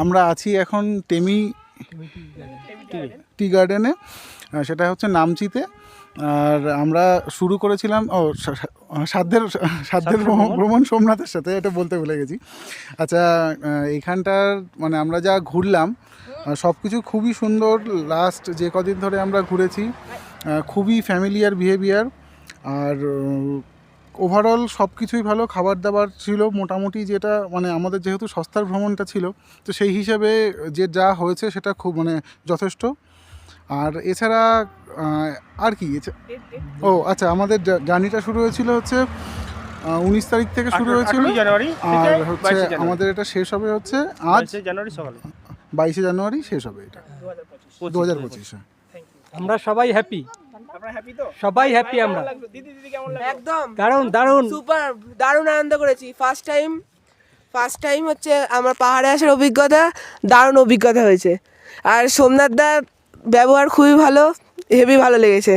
আমরা আছি এখন টি গার্ডেনে, সেটা হচ্ছে নামচিতে। আর আমরা শুরু করেছিলাম সাধ্যের ভ্রমণ সোমনাথের সাথে, এটা বলতে ভুলে গেছি। আচ্ছা, এইখানটার মানে আমরা যা ঘুরলাম সব কিছু খুবই সুন্দর। লাস্ট যে কদিন ধরে আমরা ঘুরেছি খুবই ফ্যামিলিয়ার বিহেভিয়ার, আর ওভারঅল সব কিছুই ভালো। খাবার দাবার ছিল মোটামুটি, যেটা মানে আমাদের যেহেতু সস্তার ভ্রমণটা ছিল, তো সেই হিসাবে যে যা হয়েছে সেটা খুব মানে যথেষ্ট। আর এছাড়া আর কি ও আচ্ছা, আমাদের জার্নিটা শুরু হয়েছিল হচ্ছে 19 তারিখ থেকে শুরু হয়েছিল, আর হচ্ছে আমাদের এটা শেষ হবে হচ্ছে আজ 22 জানুয়ারি শেষ হবে এটা 2025। আমরা সবাই হ্যাপি, সবাই হ্যাপি। আমরা একদম দারুণ সুপার দারুণ আনন্দ করেছি। ফার্স্ট টাইম হচ্ছে আমার পাহাড়ে আসার অভিজ্ঞতা, দারুণ অভিজ্ঞতা হয়েছে। আর সোমনাথ দার ব্যবহার খুবই ভালো, হেভি ভালো লেগেছে।